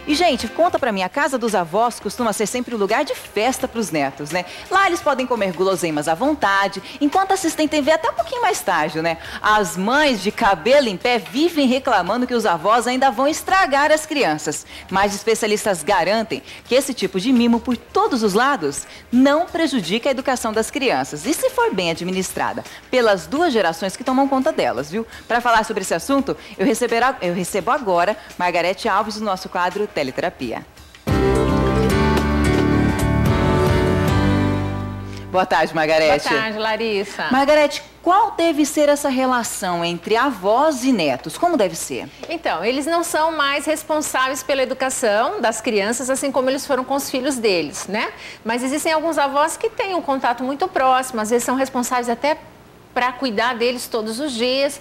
E, gente, conta pra mim, a casa dos avós costuma ser sempre um lugar de festa pros netos, né? Lá eles podem comer guloseimas à vontade, enquanto assistem TV até um pouquinho mais tarde, né? As mães de cabelo em pé vivem reclamando que os avós ainda vão estragar as crianças. Mas especialistas garantem que esse tipo de mimo por todos os lados não prejudica a educação das crianças. E se for bem administrada pelas duas gerações que tomam conta delas, viu? Para falar sobre esse assunto, eu recebo agora Margarete Alves do nosso quadro Teleterapia. Boa tarde, Margarete. Boa tarde, Larissa. Margarete, qual deve ser essa relação entre avós e netos? Como deve ser? Então, eles não são mais responsáveis pela educação das crianças, assim como eles foram com os filhos deles, né? Mas existem alguns avós que têm um contato muito próximo, às vezes são responsáveis até para cuidar deles todos os dias.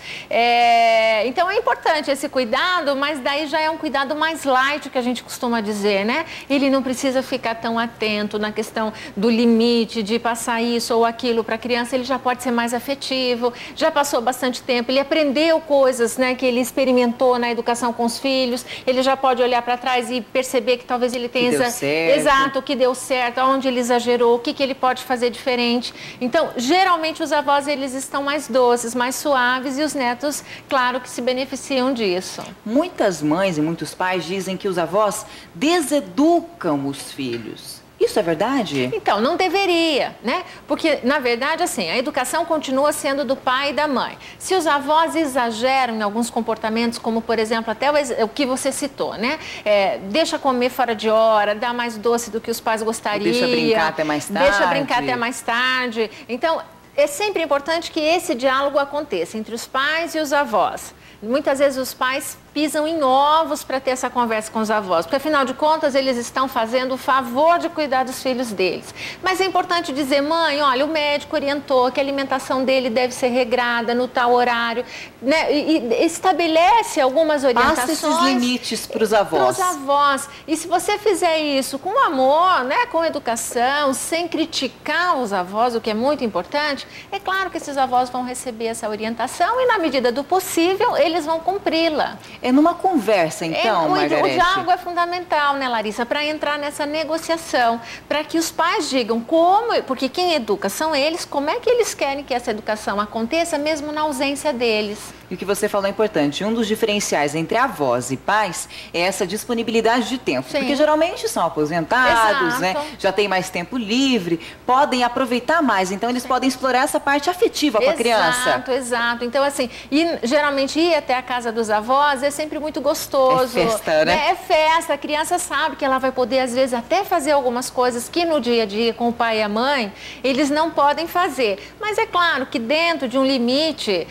Então é importante esse cuidado, mas daí já é um cuidado mais light, que a gente costuma dizer, né? Ele não precisa ficar tão atento na questão do limite, de passar isso ou aquilo para a criança, ele já pode ser mais afetivo, já passou bastante tempo, ele aprendeu coisas, né, que ele experimentou na educação com os filhos, ele já pode olhar para trás e perceber que talvez ele tenha... Exato, o que deu certo, onde ele exagerou, o que ele pode fazer diferente. Então, geralmente os avós, eles estão mais doces, mais suaves e os netos, claro, que se beneficiam disso. Muitas mães e muitos pais dizem que os avós deseducam os filhos. Isso é verdade? Então, não deveria, né? Porque, na verdade, assim, a educação continua sendo do pai e da mãe. Se os avós exageram em alguns comportamentos, como, por exemplo, até o que você citou, né? Deixa comer fora de hora, dá mais doce do que os pais gostariam. Deixa brincar até mais tarde. Deixa brincar até mais tarde. Então, é sempre importante que esse diálogo aconteça entre os pais e os avós. Muitas vezes os pais pisam em ovos para ter essa conversa com os avós, porque afinal de contas eles estão fazendo o favor de cuidar dos filhos deles. Mas é importante dizer, mãe, olha, o médico orientou que a alimentação dele deve ser regrada no tal horário, né? E estabelece algumas orientações. Passa esses limites para os avós. Para os avós. E se você fizer isso com amor, né, com educação, sem criticar os avós, o que é muito importante, é claro que esses avós vão receber essa orientação e, na medida do possível, eles vão cumpri-la. É numa conversa, então, Margarete? O diálogo é fundamental, né, Larissa, para entrar nessa negociação, para que os pais digam como, porque quem educa são eles, como é que eles querem que essa educação aconteça, mesmo na ausência deles. E o que você falou é importante, um dos diferenciais entre avós e pais é essa disponibilidade de tempo. Sim. Porque geralmente são aposentados, né? Já tem mais tempo livre, podem aproveitar mais, então eles podem explorar essa parte afetiva com a criança. Exato. Então, assim, geralmente ir até a casa dos avós é sempre muito gostoso. É festa, né? É festa, a criança sabe que ela vai poder, às vezes, até fazer algumas coisas que no dia a dia, com o pai e a mãe, eles não podem fazer. Mas é claro que dentro de um limite,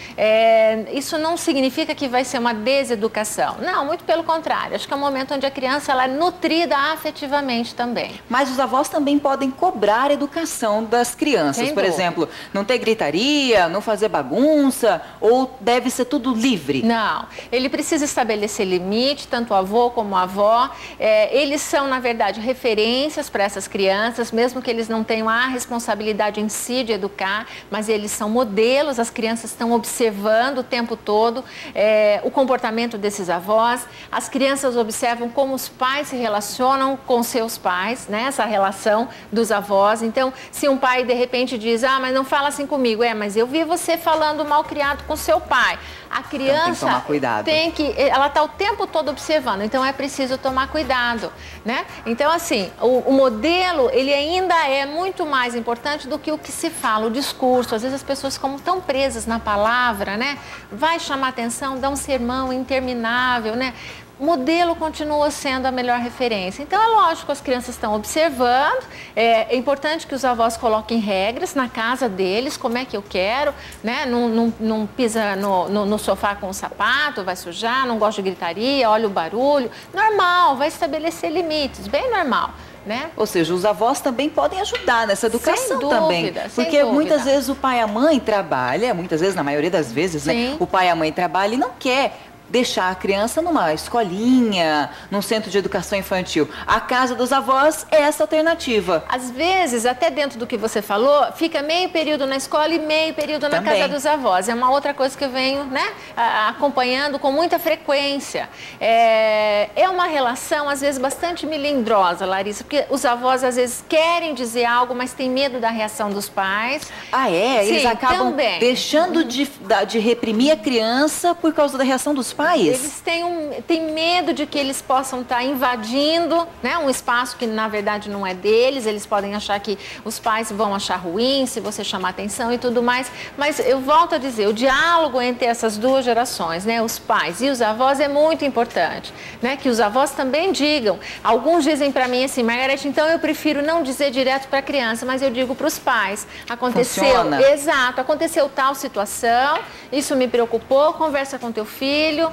isso não significa que vai ser uma deseducação. Não, muito pelo contrário. Acho que é um momento onde a criança ela é nutrida afetivamente também. Mas os avós também podem cobrar a educação das crianças. Por exemplo, não ter gritaria, não fazer bagunça, ou deve ser tudo livre? Não, ele precisa estabelecer limite, tanto o avô como a avó. Eles são, na verdade, referências para essas crianças, mesmo que eles não tenham a responsabilidade em si de educar, mas eles são modelos, as crianças estão observando o tempo todo o comportamento desses avós. As crianças observam como os pais se relacionam com seus pais, né? Essa relação dos avós. Então, se um pai, de repente, diz, mas não fala assim comigo, mas eu vi você falando mal criado com seu pai. A criança então, tem que tomar cuidado. Ela está o tempo todo observando, então é preciso tomar cuidado, né? Então, assim, o modelo, ele ainda é muito mais importante do que o que se fala, o discurso. Às vezes as pessoas ficam tão presas na palavra, né? Vai chamar atenção, dá um sermão interminável, né? O modelo continua sendo a melhor referência. Então, é lógico, as crianças estão observando, é importante que os avós coloquem regras na casa deles, como é que eu quero, né? Não pisa no sofá com o sapato, vai sujar, não gosta de gritaria, olha o barulho. Normal, vai estabelecer limites, bem normal. Né? Ou seja, os avós também podem ajudar nessa educação sem dúvida, também. Porque muitas vezes o pai e a mãe trabalham, muitas vezes, na maioria das vezes, né, o pai e a mãe trabalham e não quer deixar a criança numa escolinha, num centro de educação infantil. A casa dos avós é essa alternativa. Às vezes, até dentro do que você falou, fica meio período na escola e meio período na casa dos avós. É uma outra coisa que eu venho, né, acompanhando com muita frequência. É uma relação, às vezes, bastante melindrosa, Larissa, porque os avós, às vezes, querem dizer algo, mas têm medo da reação dos pais. Ah, é? Eles Sim, acabam também. deixando de reprimir a criança por causa da reação dos pais? Eles têm medo de que eles possam estar invadindo, né, um espaço que, na verdade, não é deles. Eles podem achar que os pais vão achar ruim se você chamar atenção e tudo mais. Mas eu volto a dizer, o diálogo entre essas duas gerações, né, os pais e os avós, é muito importante, né, que os avós também digam. Alguns dizem para mim assim: Margarete, então eu prefiro não dizer direto para a criança, mas eu digo para os pais. Aconteceu, funciona. Exato, aconteceu tal situação, isso me preocupou, conversa com teu filho,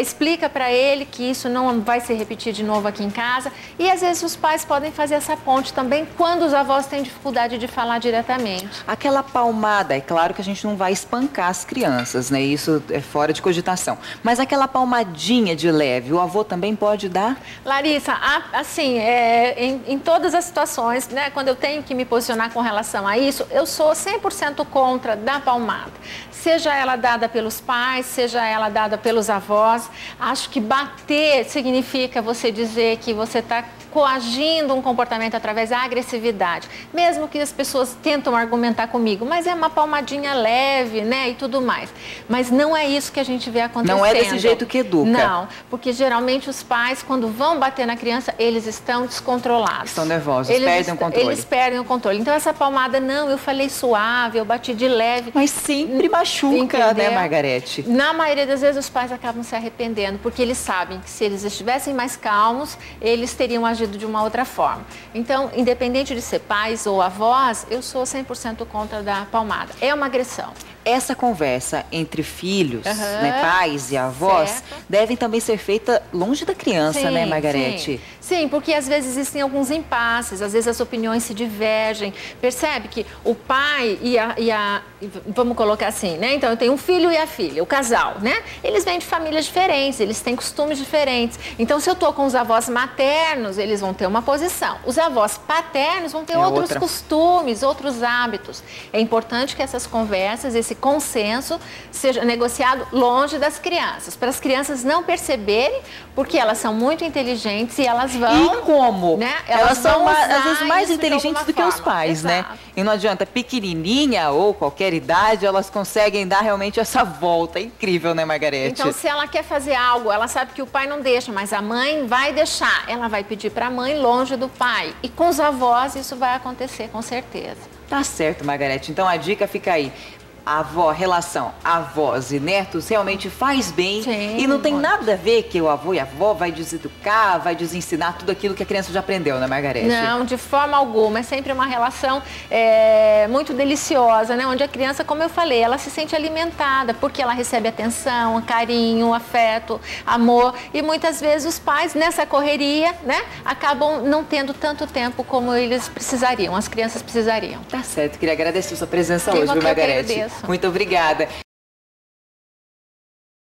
explica para ele que isso não vai se repetir de novo aqui em casa. E às vezes os pais podem fazer essa ponte também quando os avós têm dificuldade de falar diretamente. Aquela palmada, é claro que a gente não vai espancar as crianças, né? Isso é fora de cogitação. Mas aquela palmadinha de leve, o avô também pode dar? Larissa, assim, em todas as situações, né, quando eu tenho que me posicionar com relação a isso, eu sou 100% contra da palmada. Seja ela dada pelos pais, seja ela dada pelos avós. Acho que bater significa você dizer que você está coagindo um comportamento através da agressividade, mesmo que as pessoas tentam argumentar comigo, mas é uma palmadinha leve, né, e tudo mais. Mas não é isso que a gente vê acontecendo. Não é desse jeito que educa. Não, porque geralmente os pais, quando vão bater na criança, eles estão descontrolados. Estão nervosos, perdem o controle. Eles perdem o controle. Então essa palmada, não, eu falei suave, eu bati de leve. Mas sempre machuca, entendeu? né, Margarete? Na maioria das vezes os pais acabam se arrependendo, porque eles sabem que se eles estivessem mais calmos, eles teriam agido de uma outra forma. Então, independente de ser pais ou avós, eu sou 100% contra da palmada. É uma agressão. Essa conversa entre filhos, né, pais e avós, devem também ser feita longe da criança, né, Margarete? Sim, porque às vezes existem alguns impasses, às vezes as opiniões se divergem. Percebe que o pai vamos colocar assim, né? Então, eu tenho um filho e a filha, o casal, né? Eles vêm de famílias diferentes, eles têm costumes diferentes. Então, se eu tô com os avós maternos, eles vão ter uma posição. Os avós paternos vão ter outros costumes, outros hábitos. É importante que essas conversas, esse consenso seja negociado longe das crianças, para as crianças não perceberem, porque elas são muito inteligentes e elas vão... E como? Né? Elas são, às vezes, mais inteligentes do que os pais, né? E não adianta, pequenininha ou qualquer idade, elas conseguem dar realmente essa volta. É incrível, né, Margarete? Então, se ela quer fazer algo, ela sabe que o pai não deixa, mas a mãe vai deixar. Ela vai pedir para a mãe longe do pai. E com os avós isso vai acontecer, com certeza. Tá certo, Margarete. Então, a dica fica aí. A relação avós e netos realmente faz bem. Sim, e não tem nada a ver que o avô e a avó vai deseducar, vai desensinar tudo aquilo que a criança já aprendeu, né, Margarete? Não, de forma alguma. É sempre uma relação muito deliciosa, né? Onde a criança, como eu falei, ela se sente alimentada, porque ela recebe atenção, carinho, afeto, amor. E muitas vezes os pais, nessa correria, né, acabam não tendo tanto tempo como eles precisariam, as crianças precisariam. Tá certo. Queria agradecer a sua presença hoje, viu, Margarete? Eu que agradeço. Muito obrigada.